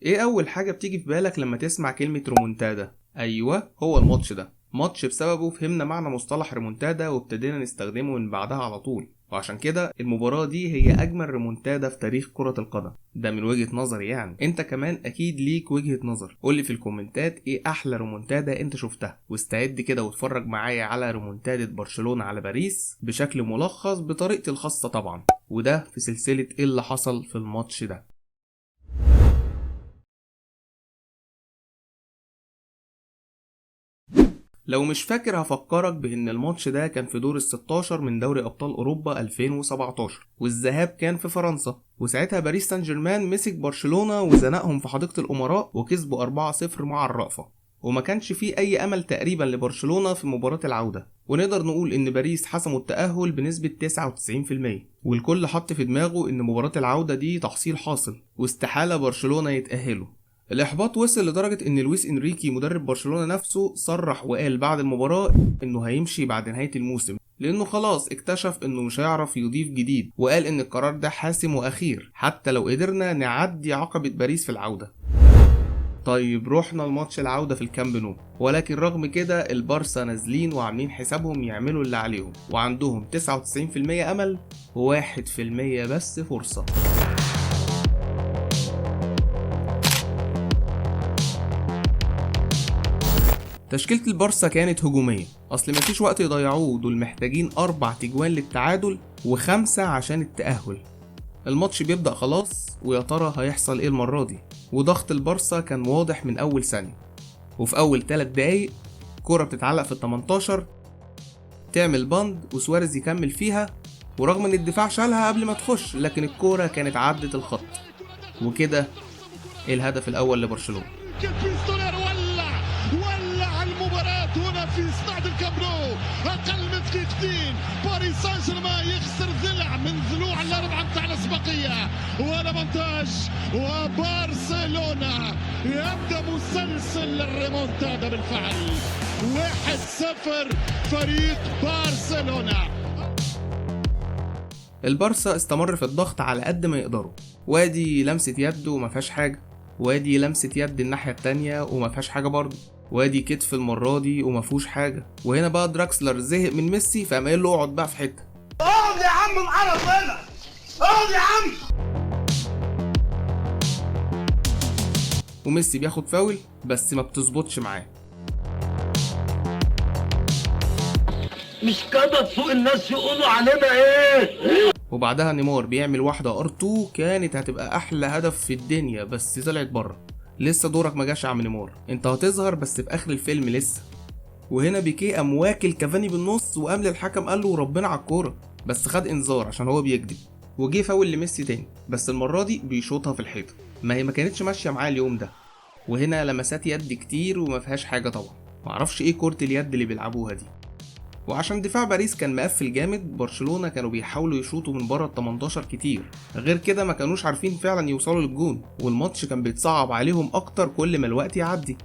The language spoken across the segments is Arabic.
ايه اول حاجة بتيجي في بالك لما تسمع كلمة ريمونتادا؟ ايوه، هو الماتش ده. ماتش بسببه فهمنا معنى مصطلح ريمونتادا وابتدينا نستخدمه من بعدها على طول، وعشان كده المباراة دي هي اجمل ريمونتادا في تاريخ كرة القدم. ده من وجهة نظري يعني. انت كمان اكيد ليك وجهة نظر. قولي في الكومنتات ايه احلى ريمونتادا انت شفتها، واستعد كده واتفرج معايا على ريمونتادة برشلونة على باريس بشكل ملخص بطريقتي الخاصة طبعا، وده في سلسلة ايه اللي حصل في الماتش ده. لو مش فاكر هفكرك بان الماتش ده كان في دور ال16 من دوري ابطال اوروبا 2017، والذهاب كان في فرنسا، وساعتها باريس سان جيرمان مسك برشلونة وزنقهم في حديقة الامراء وكسبوا 4-0 مع الرأفة، وما كانش فيه اي امل تقريبا لبرشلونة في مباراة العودة، ونقدر نقول ان باريس حسموا التأهل بنسبة 99%، والكل حط في دماغه ان مباراة العودة دي تحصيل حاصل واستحالة برشلونة يتأهلوا. الإحباط وصل لدرجة إن لويس إنريكي مدرب برشلونة نفسه صرح وقال بعد المباراة إنه هيمشي بعد نهاية الموسم، لأنه خلاص اكتشف إنه مش هيعرف يضيف جديد، وقال إن القرار ده حاسم وأخير حتى لو قدرنا نعدي عقبة باريس في العودة. طيب رحنا الماتش العودة في الكامب نو، ولكن رغم كده البارسا نازلين وعاملين حسابهم يعملوا اللي عليهم، وعندهم 99% أمل و1% بس فرصة. تشكيلة البارسا كانت هجومية، اصل مفيش وقت يضيعوه، دول محتاجين 4 تجوان للتعادل و5 عشان التأهل. الماتش بيبدأ خلاص، ويا ترى هيحصل ايه المرة دي؟ وضغط البارسا كان واضح من اول ثانية، وفي اول 3 دقايق كرة بتتعلق في ال18 تعمل باند وسواريز يكمل فيها، ورغم ان الدفاع شالها قبل ما تخش لكن الكرة كانت عدت الخط، وكده الهدف الاول لبرشلونة. هنا في استاد الكامب نو اقل من دقيقتين باريس سان جيرمان يخسر ضلع من ضلوع الاربعه نتاع الاسبقيه، ولا مونتاج، وبرشلونه يبدا مسلسل الريمونتادا بالفعل. 1-0 فريق برشلونه. البارسا استمر في الضغط على قد ما يقدروا، وادي لمسة يد وما فيهاش حاجة، وادي لمسة يد الناحية التانية وما فيهاش حاجة برضه، وادي كتف المرة دي وما فيهوش حاجة. وهنا بقى دراكسلر زهق من ميسي فقام قايل له اقعد بقى في حتة. اقعد يا عم معانا هنا، اقعد يا عم. وميسي بياخد فاول بس ما بتظبطش معاه. مش كده تسوق الناس يقولوا علينا ايه؟ وبعدها نيمار بيعمل واحدة ار2 كانت هتبقى احلى هدف في الدنيا بس طلعت بره. لسه دورك ما جاش يا عم نيمار، انت هتظهر بس في اخر الفيلم لسه. وهنا بيكيه قام واكل كافاني بالنص وقام للحكم قال له ربنا على الكوره، بس خد انذار عشان هو بيكذب. وجه فاول لميسي تاني بس المره دي بيشوطها في الحيطه، ما هي ما كانتش ماشيه معاه اليوم ده. وهنا لمسات يد كتير وما فيهاش حاجه طبعا، معرفش ايه كره اليد اللي بيلعبوها دي. وعشان دفاع باريس كان مقفل جامد، برشلونة كانوا بيحاولوا يشوطوا من بره ال18 كتير، غير كده ما كانوش عارفين فعلا يوصلوا للجون، والماتش كان بيتصعب عليهم اكتر كل ما الوقت يعدي.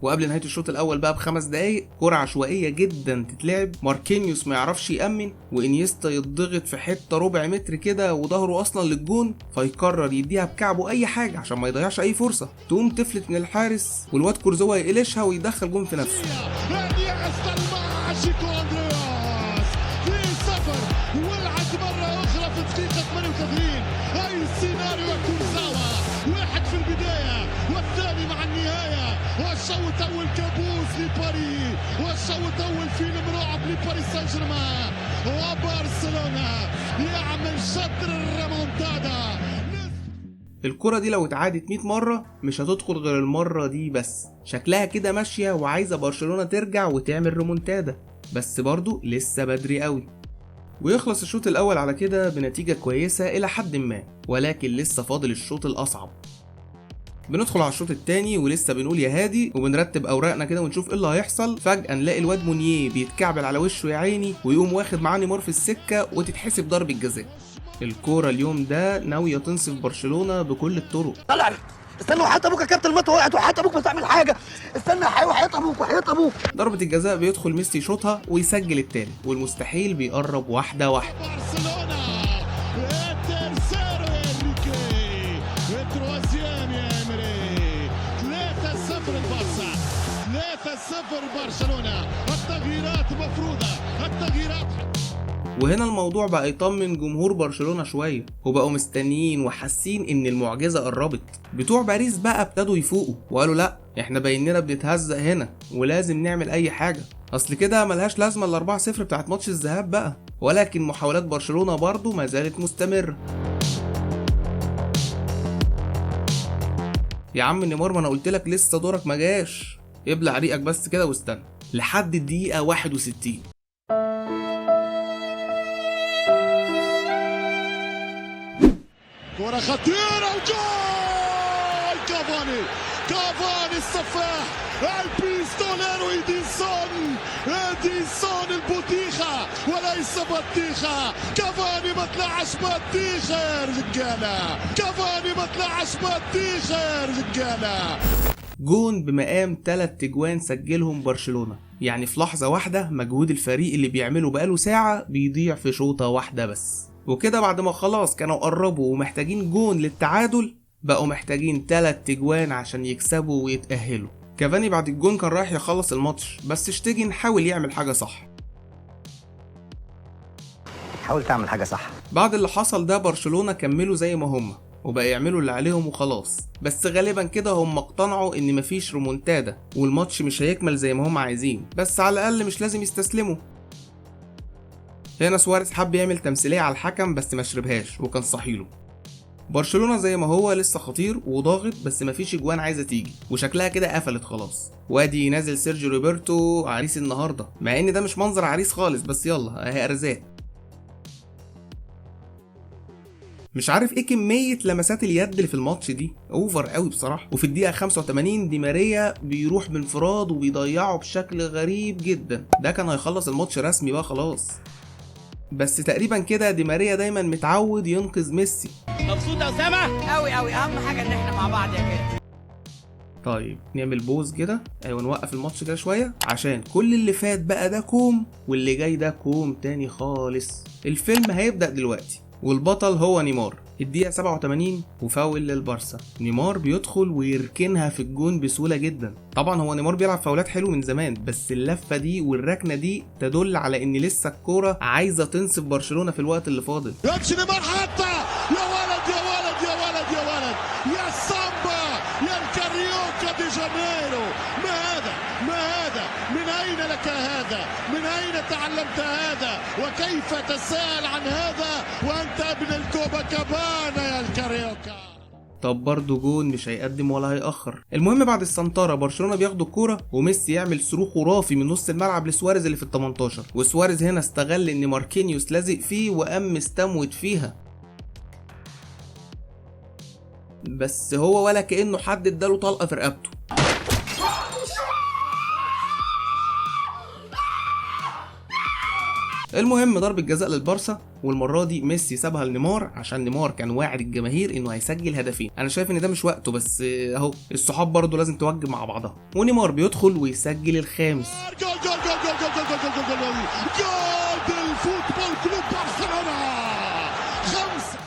وقبل نهاية الشوط الاول بقى ب5 دقايق كرة عشوائية جدا تتلعب، ماركينيوس ما يعرفش يأمن، وانيستا يتضغط في حتة ربع متر كده وظهره اصلا للجون، فيقرر يديها بكعبه اي حاجة عشان ما يضيعش اي فرصة، تقوم تفلت من الحارس والواد كورزوا يقلشها ويدخل جون في نفسه. شيكو اندرياس في سفر ولعت مرة أخرى في دقيقة 88. هاي السيناريو كورزاوا، واحد في البداية والثاني مع النهاية، والشوط أول كابوس لباريس، والشوط أول فيلم رعب لباريس سان جيرمان، وبرشلونة يعمل شطر الريمونتادا. الكرة دي لو اتعادت 100 مرة مش هتدخل غير المرة دي بس، شكلها كده ماشية وعايزة برشلونة ترجع وتعمل ريمونتادا، بس برضو لسه بدري قوي. ويخلص الشوط الأول على كده بنتيجة كويسة إلى حد ما، ولكن لسه فاضل الشوط الأصعب. بندخل على الشوط التاني ولسه بنقول يا هادي وبنرتب أوراقنا كده ونشوف إيه اللي هيحصل، فجأة نلاقي الواد مونيه بيتكعبل على وشه يا عيني، ويقوم واخد معاه نيمار في السكة وتتحسب ضربة جزاء. الكورة اليوم ده ناوية تنصف برشلونة بكل الطرق. طلع استنى وحياة ابوك يا كابتن، المطوه وقعت وحياة ابوك ما تعمل حاجه، استنى يا حي وحياة ابوك وحياة ابوك. ضربة الجزاء بيدخل ميسي يشوطها ويسجل التاني، والمستحيل بيقرب واحدة واحدة. برشلونة الترسيرو انريكي التروازيام يا امري 1-0 برشلونة. التغييرات مفروضة، التغييرات. وهنا الموضوع بقى يطمن جمهور برشلونة شوية، وبقوا مستنيين وحاسين ان المعجزة قربت. بتوع باريس بقى ابتدوا يفوقوا وقالوا لا، احنا بايننا بنتهزق هنا ولازم نعمل اي حاجة، اصل كده ملهاش لازمة ال4-0 بتاعت ماتش الذهاب بقى. ولكن محاولات برشلونة برضو ما زالت مستمرة. يا عم نيمار، ما انا قلتلك لسه دورك ما جاش، ابلع ريقك بس كده واستنى لحد الدقيقة 61. كرة خطيرة وجول كافاني. كافاني السفاح، البيستوليرو إديسون البطيخة وليس بطيخة. كافاني ما طلعش بطيخة رجالة، كافاني ما طلعش بطيخة رجالة. جون بمقام 3 اجوان سجلهم برشلونة، يعني في لحظة واحدة مجهود الفريق اللي بيعمله بقاله ساعة بيضيع في شوطة واحدة بس. وكده بعد ما خلاص كانوا قربوا ومحتاجين جون للتعادل، بقوا محتاجين 3 اجوان عشان يكسبوا ويتأهلوا. كافاني بعد الجون كان رايح يخلص الماتش، بس شتيجن حاول يعمل حاجة صح. حاول تعمل حاجة صح. بعد اللي حصل ده برشلونة كملوا زي ما هم وبقى يعملوا اللي عليهم وخلاص، بس غالبا كده هم اقتنعوا ان مفيش ريمونتادا والماتش مش هيكمل زي ما هم عايزين، بس على الاقل مش لازم يستسلموا. هنا سواريز حب يعمل تمثيلية على الحكم بس ما شربهاش وكان صحيله. برشلونة زي ما هو لسه خطير وضاغط، بس مفيش اجوان عايزة تيجي وشكلها كده قفلت خلاص. وادي نازل سيرجيو روبرتو عريس النهارده، مع ان ده مش منظر عريس خالص، بس يلا اهي ارزاق. مش عارف ايه كمية لمسات اليد اللي في الماتش دي، اوفر قوي بصراحة. وفي الدقيقة 85 دي ماريا بيروح بانفراد وبيضيعه بشكل غريب جدا، ده كان هيخلص الماتش رسمي بقى خلاص. بس تقريبا كده دي ماريا دايما متعود ينقذ ميسي. مبسوط يا اسامه؟ قوي قوي، اهم حاجة ان احنا مع بعض يا كده. طيب نعمل بوز كده، ايوه نوقف الماتش كده شوية، عشان كل اللي فات بقى ده كوم واللي جاي ده كوم تاني خالص. الفيلم هيبدأ دلوقتي والبطل هو نيمار. الدقيقة 87 وفاول للبارسا، نيمار بيدخل ويركنها في الجون بسهولة جدا. طبعا هو نيمار بيلعب فاولات حلو من زمان، بس اللفة دي والركنة دي تدل على ان لسه الكورة عايزة تنصف برشلونة في الوقت اللي فاضل. يمشي نيمار حتى، يا ولد يا ولد يا ولد يا ولد يا سامبا يا الكاريوكا دي جانيرو. ما هذا ما هذا؟ من أين لك هذا؟ من أين تعلمت هذا؟ وكيف تسأل عن هذا وأنت ابن الكوبا كابانا يا الكاريوكا؟ طب برضه جون مش هيقدم ولا هيأخر. المهم بعد السنتارة برشلونة بياخدوا الكورة وميسي يعمل صاروخ خرافي من نص الملعب لسواريز اللي في ال18، وسواريز هنا استغل ان ماركينيوس لازق فيه وقام مستموت فيها، بس هو ولا كأنه حد اداله طلقة في رقبته. المهم ضربة جزاء للبارسا، والمرة دي ميسي سابها لنيمار عشان نيمار كان واعد الجماهير انه هيسجل هدفين. انا شايف ان ده مش وقته، بس اهو الصحاب برضه لازم توجب مع بعضها، ونيمار بيدخل ويسجل الخامس. جول جول جول جول جول جول جول جول جول جول بالفوتبول كلوب برشلونة 5.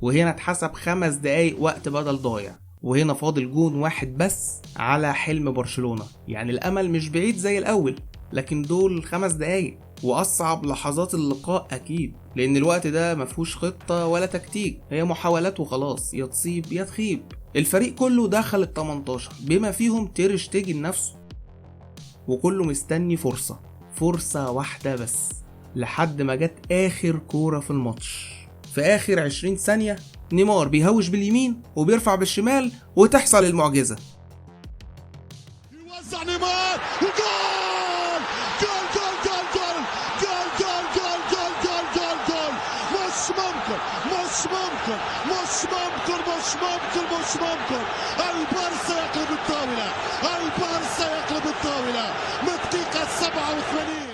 وهنا اتحسب 5 دقايق وقت بدل ضايع، وهنا فاضل جون واحد بس على حلم برشلونة. يعني الامل مش بعيد زي الاول، لكن دول 5 دقايق واصعب لحظات اللقاء اكيد، لان الوقت ده مفهوش خطة ولا تكتيك، هي محاولات وخلاص، يا تصيب يا تخيب. الفريق كله دخل ال18 بما فيهم تير شتيجن نفسه، وكله مستني فرصة واحدة بس، لحد ما جت اخر كورة في الماتش. في اخر 20 ثانية نيمار بيهوش باليمين وبيرفع بالشمال وتحصل المعجزة. يوزع نيمار وجول جول جول جول جول جول جول جول جول جول جول جول. مش ممكن مش ممكن مش ممكن مش ممكن مش ممكن. البارسا يقلب الطاولة، البارسا يقلب الطاولة من الدقيقة 87.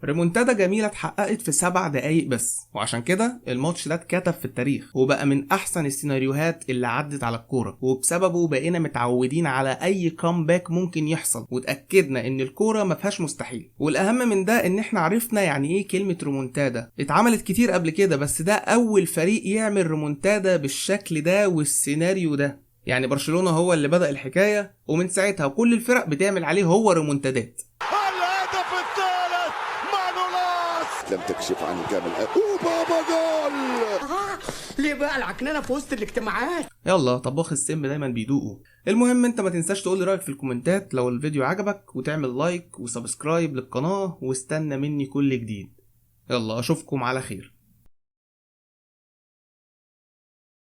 ريمونتادا جميلة اتحققت في 7 دقايق بس، وعشان كده الماتش ده اتكتب في التاريخ وبقى من احسن السيناريوهات اللي عدت على الكورة، وبسببه بقينا متعودين على اي كامباك ممكن يحصل، وتأكدنا ان الكورة ما فيهاش مستحيل. والاهم من ده ان احنا عرفنا يعني ايه كلمة ريمونتادا. اتعملت كتير قبل كده، بس ده اول فريق يعمل ريمونتادا بالشكل ده والسيناريو ده. يعني برشلونة هو اللي بدأ الحكاية، ومن ساعتها كل الفرق بتعمل عليه هو ريمونتادات. الهدف الثالث مانولاس لم تكشف عن الكامل وبابا جول. ليه بقى العكنانه في وسط الاجتماعات؟ يلا طباخ السم دايما بيدوقوا. المهم انت ما تنساش تقول لي رايك في الكومنتات لو الفيديو عجبك، وتعمل لايك وسبسكرايب للقناة، واستنى مني كل جديد. يلا اشوفكم على خير.